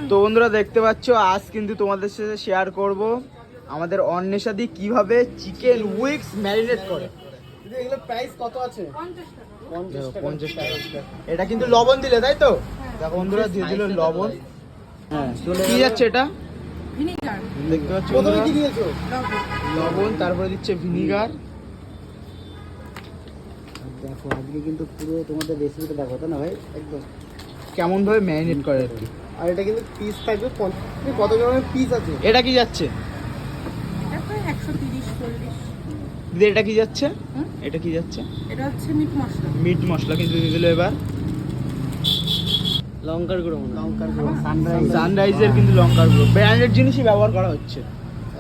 তো বন্ধুরা দেখতে পাচ্ছ, আজ কিন্তু তোমাদের সাথে শেয়ার করব আমাদের অন্বেষাদি কিভাবে চিকেন উইংস ম্যারিনেট করে। এগুলো প্রাইস কত আছে? 50 টাকা। এটা কিন্তু লবণ দিলে, তাই তো? দেখো বন্ধুরা, দিয়ে দিল লবণ। হ্যাঁ, কি যাচ্ছে এটা? ভিনিগার। দেখতে পাচ্ছ প্রথমে বন্ধুরা, কি দিয়েছো? লবণ, তারপরে দিচ্ছে ভিনিগার। দেখো আজকে কিন্তু পুরো তোমাদের রেসিপিটা দেখো, তাই না ভাই? একদম কেমন ভাবে ম্যারিনেট করে আর কি। আর এটা কিন্তু পিস থাকবে কত ধরনের পিস আছে? এটা কি যাচ্ছে এটা তো 130-40। দিদি? এটা কি যাচ্ছে? হুম? এটা কি যাচ্ছে? এটা হচ্ছে মিট মশলা। মিট মশলা কিন্তু দিয়ে দিল। এবার লঙ্কার গুঁড়ো, লঙ্কার গুঁড়ো, সানরাইজের কিন্তু লঙ্কার গুঁড়ো, ব্র্যান্ডেড জিনিসই ব্যবহার করা হচ্ছে।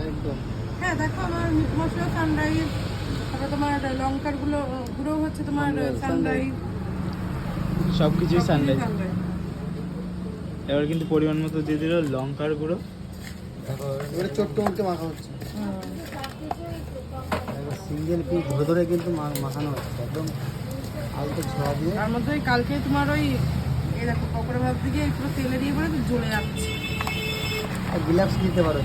একদম। হ্যাঁ দেখো, আমার মিট মশলা সানরাইজ, তারপর তোমার লঙ্কার গুঁড়ো হচ্ছে তোমার সানরাইজ, সবকিছুই সানরাইজ। এবার কিন্তু পরিমাণ মতো দিয়ে দিল লঙ্কার গুঁড়ো। দেখো এবারে ছোট্ট মুখে মাখা হচ্ছে। সিঙ্গেল পিস ধরে ধরে কিন্তু মাখানো হচ্ছে একদম আলতো ছোঁয়া দিয়ে। তার মধ্যে ওই কালকে তোমার ওই এই দেখো পকোড়া ভাব দিকে পুরো তেলে দিয়ে পরে জ্বলে যাচ্ছে। আর গ্লাভস দিতে পারো।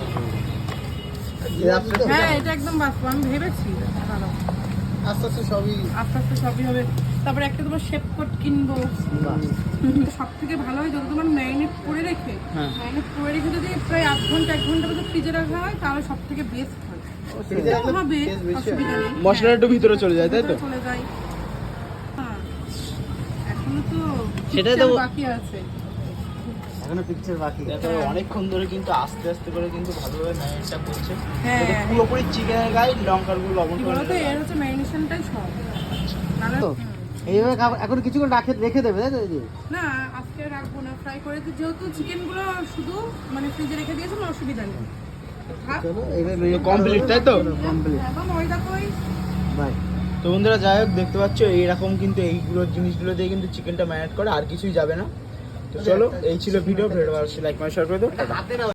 হ্যাঁ এটা একদম বাস্তব, আমি ভেবেছি দাঁড়াও, আস্তে আস্তে সবই আস্তে আস্তে সবই হবে। তারপরে একটা তোমার শেপ কোট কিনবো। সব থেকে ভালো হয় যদি তোমার ম্যারিনেট করে রেখে, হ্যাঁ। ম্যারিনেট করে রেখে যদি প্রায় আধ ঘন্টা 1 ঘন্টা মতো ফ্রিজে রাখা হয় তাহলে সব থেকে বেস্ট হয়। ফ্রিজে রাখলে হবে, taste বেশি হয়। অসুবিধা নেই। মশলাটা একটু ভিতরে চলে যায়, তাই তো? ভিতরে চলে যায়। হ্যাঁ, এখনো তো সেটাই তো picture বাকি আছে। এখনো পিকচার বাকি। দেখো অনেকক্ষণ ধরে কিন্তু আস্তে আস্তে করে কিন্তু ভালোভাবে ম্যারিনেটটা করছে। হ্যাঁ। যাতে পুরোপুরি চিকেনের গায়ে লঙ্কার গুঁড়ো, লবণ কি বলতো, এর হচ্ছে ম্যারিনেশনটাই সব। নাহলে তো এইভাবে এখন কিছুক্ষণ রেখে দেবে, তাই তো? এই যে না, আজকে রাখবো না, ফ্রাই করে দিই। যেহেতু চিকেন গুলো শুধু মানে ফ্রিজে রেখে দিয়েছে, কোনো অসুবিধা নেই। থাক। চলো এইভাবে কমপ্লিট, তাই তো? কমপ্লিট। এখন ওই দেখো ওই বাই। তো বন্ধুরা যাই হোক, দেখতে পাচ্ছ এইরকম কিন্তু এইগুলো জিনিসগুলো দিয়ে কিন্তু চিকেনটা ম্যারিনেট করে, আর কিছুই যাবে না। তো চলো, এই ছিল ভিডিও। লাইক, শেয়ার করে দাও।